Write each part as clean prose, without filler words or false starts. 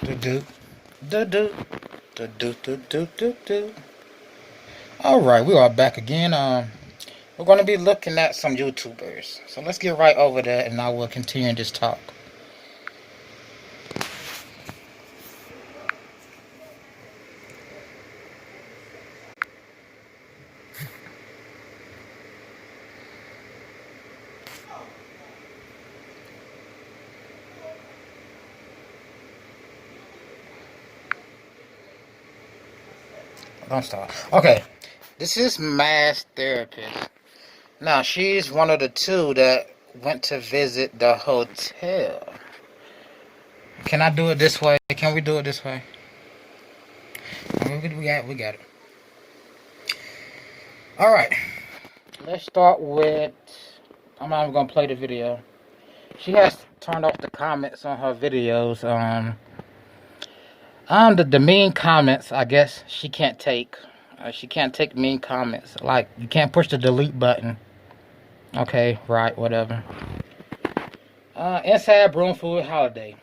Do do do do do do do do do. All right, we are back again. We're going to be looking at some YouTubers. So let's get right over there, and I will continue this talk. Don't stop. Okay, this is Mass Therapist. Now she's one of the two that went to visit the hotel. Can I do it this way? Can we do it this way? We got it. All right. Let's start with. I'm not even gonna play the video. She has turned off the comments on her videos. The mean comments, I guess she can't take. She can't take mean comments. Like, you can't push the delete button. Okay, right, whatever. Inside Broomfield Holiday.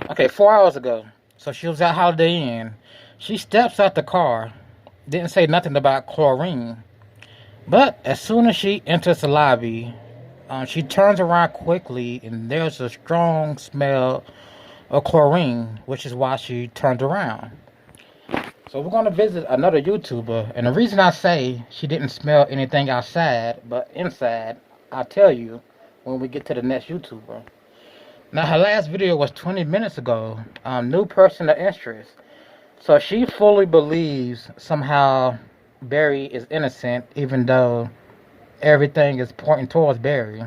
Okay, 4 hours ago. So she was at Holiday Inn. She steps out the car. Didn't say nothing about chlorine. But as soon as she enters the lobby, she turns around quickly, and there's a strong smell of chlorine, which is why she turned around. So we're going to visit another YouTuber, and the reason I say she didn't smell anything outside, but inside, I'll tell you when we get to the next YouTuber. Now, her last video was 20 minutes ago, new person of interest. So she fully believes somehow Barry is innocent, even though everything is pointing towards Barry.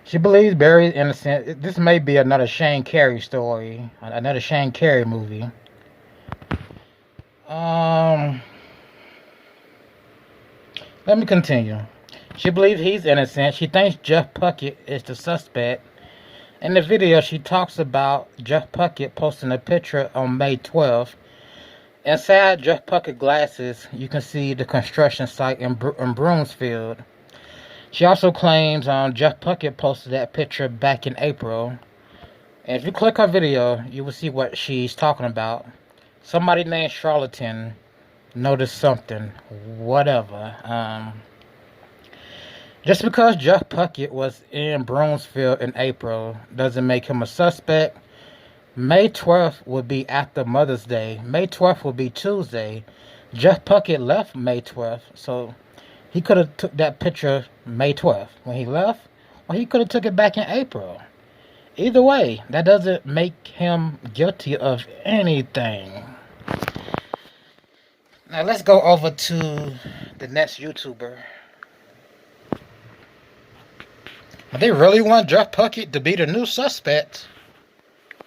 She believes Barry is innocent. This may be another Shane Carey story, another Shane Carey movie. Let me continue. She believes he's innocent. She thinks Jeff Puckett is the suspect. In the video, she talks about Jeff Puckett posting a picture on May 12th. Inside Jeff Puckett glasses, you can see the construction site in Broomfield. She also claims Jeff Puckett posted that picture back in April. And if you click her video, you will see what she's talking about. Somebody named Charlatan noticed something. Whatever. Just because Jeff Puckett was in Broomfield in April doesn't make him a suspect. May 12th would be after Mother's Day. May 12th would be Tuesday. Jeff Puckett left May 12th, so he could have took that picture May 12th when he left, or he could have took it back in April. Either way, that doesn't make him guilty of anything. Now let's go over to the next YouTuber. They really want Jeff Puckett to be the new suspect.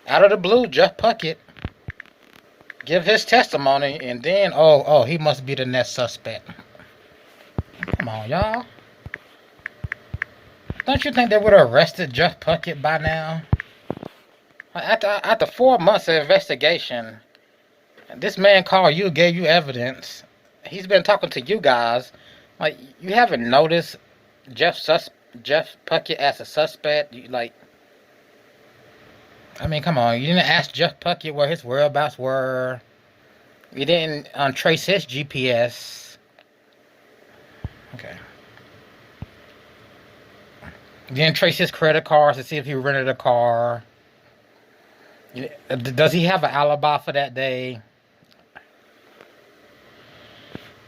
Out of the blue, Jeff Puckett give his testimony, and then, he must be the next suspect. Come on, y'all. Don't you think they would have arrested Jeff Puckett by now? After 4 months of investigation, this man called you, gave you evidence. He's been talking to you guys. Like, you haven't noticed Jeff Puckett as a suspect? Come on. You didn't ask Jeff Puckett where his whereabouts were. You didn't trace his GPS. Okay. You didn't trace his credit cards to see if he rented a car. Does he have an alibi for that day?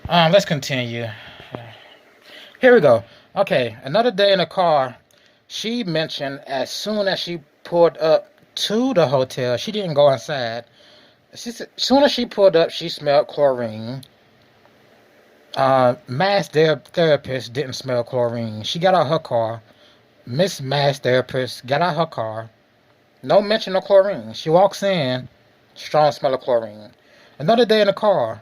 Let's continue. Here we go. Okay, another day in the car. She mentioned as soon as she pulled up to the hotel, she didn't go inside. She said, as soon as she pulled up, she smelled chlorine. Mass Therapist didn't smell chlorine. She got out her car. Miss Mass Therapist got out her car. No mention of chlorine. She walks in, strong smell of chlorine. Another day in the car.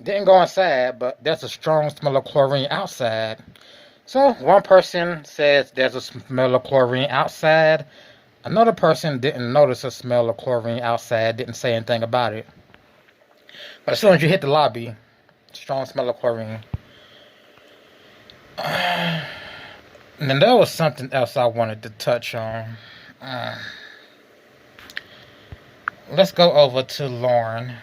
Didn't go inside, but there's a strong smell of chlorine outside. So one person says there's a smell of chlorine outside. Another person didn't notice a smell of chlorine outside, didn't say anything about it. But as soon as you hit the lobby, strong smell of chlorine. And then there was something else I wanted to touch on. let's go over to Lauren.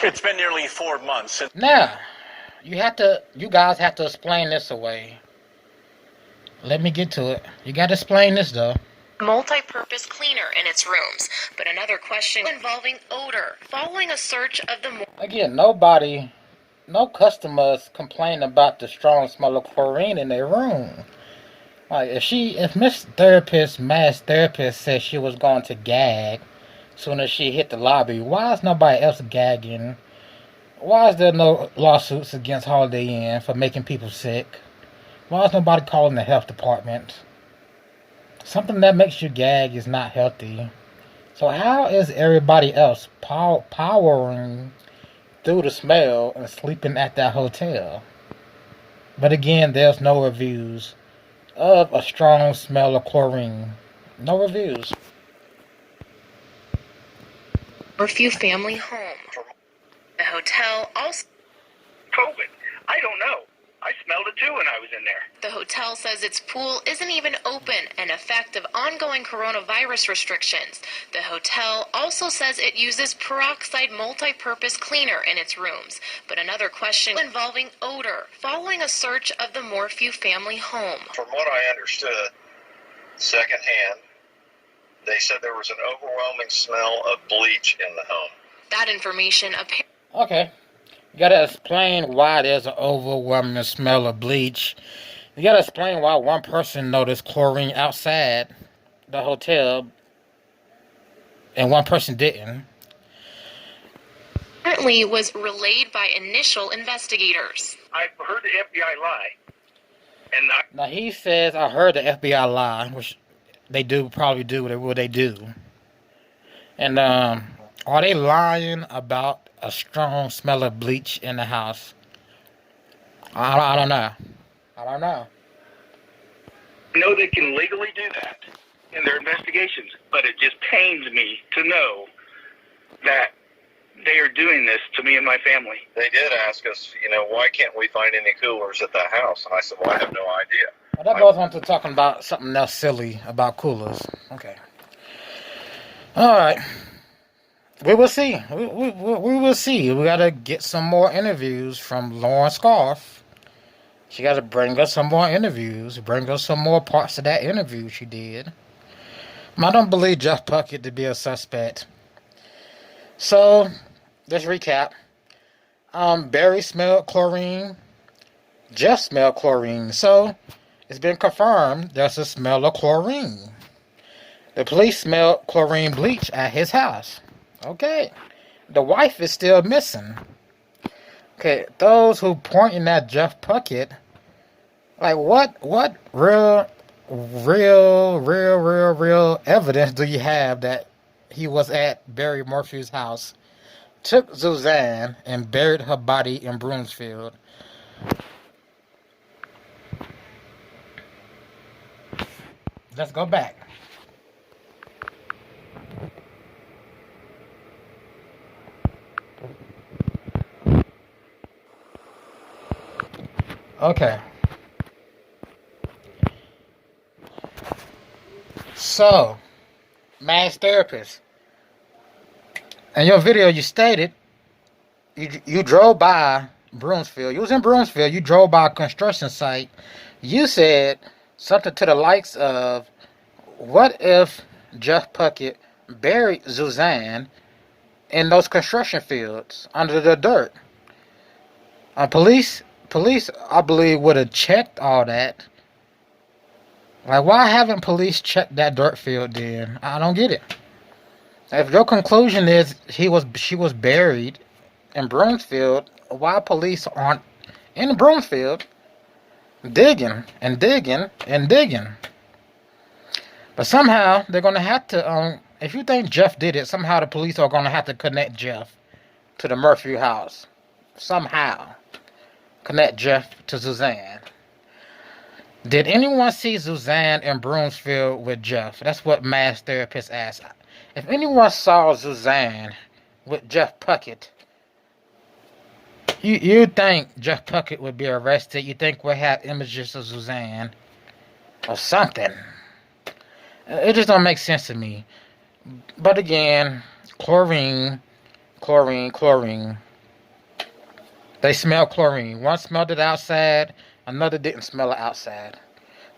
It's been nearly 4 months. Now, you guys have to explain this away. Let me get to it. You got to explain this though. Multi-purpose cleaner in its rooms, but another question involving odor. Following a search of the Again, no customers complain about the strong smell of chlorine in their room. Like if Miss Therapist said she was going to gag soon as she hit the lobby, why is nobody else gagging? Why is there no lawsuits against Holiday Inn for making people sick? Why is nobody calling the health department? Something that makes you gag is not healthy. So how is everybody else powering through the smell and sleeping at that hotel? But again, there's no reviews of a strong smell of chlorine. No reviews. Morphew family home. The hotel also... COVID. I don't know. I smelled it too when I was in there. The hotel says its pool isn't even open, an effect of ongoing coronavirus restrictions. The hotel also says it uses peroxide multi-purpose cleaner in its rooms, but another question involving odor, following a search of the Morphew family home. From what I understood, secondhand, they said there was an overwhelming smell of bleach in the home. That information apparently... Okay. You gotta explain why there's an overwhelming smell of bleach. You gotta explain why one person noticed chlorine outside the hotel and one person didn't. Apparently was relayed by initial investigators. I've heard the FBI lie. And Now he says, I heard the FBI lie, which they probably do what they do. And are they lying about a strong smell of bleach in the house? I don't know. I know they can legally do that in their investigations, but it just pains me to know that they are doing this to me and my family. They did ask us, why can't we find any coolers at the house? And I said, well, I have no idea. Well, that goes on to talking about something else silly about coolers. Okay. All right. We will see. We will see. We got to get some more interviews from Lauren Scarf. She got to bring us some more interviews. Bring us some more parts of that interview she did. I don't believe Jeff Puckett to be a suspect. So, let's recap. Barry smelled chlorine. Jeff smelled chlorine. So, it's been confirmed there's a smell of chlorine. The police smelled chlorine bleach at his house. Okay. The wife is still missing. Okay, those who pointing at Jeff Puckett, like what real evidence do you have that he was at Barry Morphew's house, took Suzanne and buried her body in Broomfield? Let's go back. Okay. So, mass therapist. In your video, you stated you drove by Broomfield. You was in Broomfield. You drove by a construction site. You said something to the likes of, what if Jeff Puckett buried Suzanne in those construction fields under the dirt? Police, I believe, would have checked all that. Like, why haven't police checked that dirt field then? I don't get it. If your conclusion is she was buried in Broomfield, why police aren't in Broomfield digging and digging and digging? But somehow they're gonna have to. If you think Jeff did it, somehow the police are gonna have to connect Jeff to the Morphew house. Somehow connect Jeff to Suzanne. Did anyone see Suzanne in Broomfield with Jeff? That's what mass therapist asked. If anyone saw Suzanne with Jeff Puckett, You think Jeff Puckett would be arrested? You think we'll have images of Suzanne or something? It just don't make sense to me. But again, chlorine. They smell chlorine. One smelled it outside, another didn't smell it outside.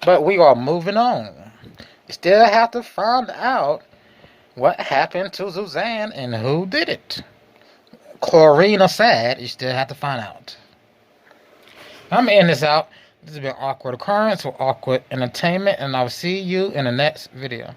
But we are moving on. You still have to find out what happened to Suzanne and who did it. Chlorine aside, you still have to find out. I'm going to end this out. This has been Awkward Occurrence or Awkward Entertainment, and I'll see you in the next video.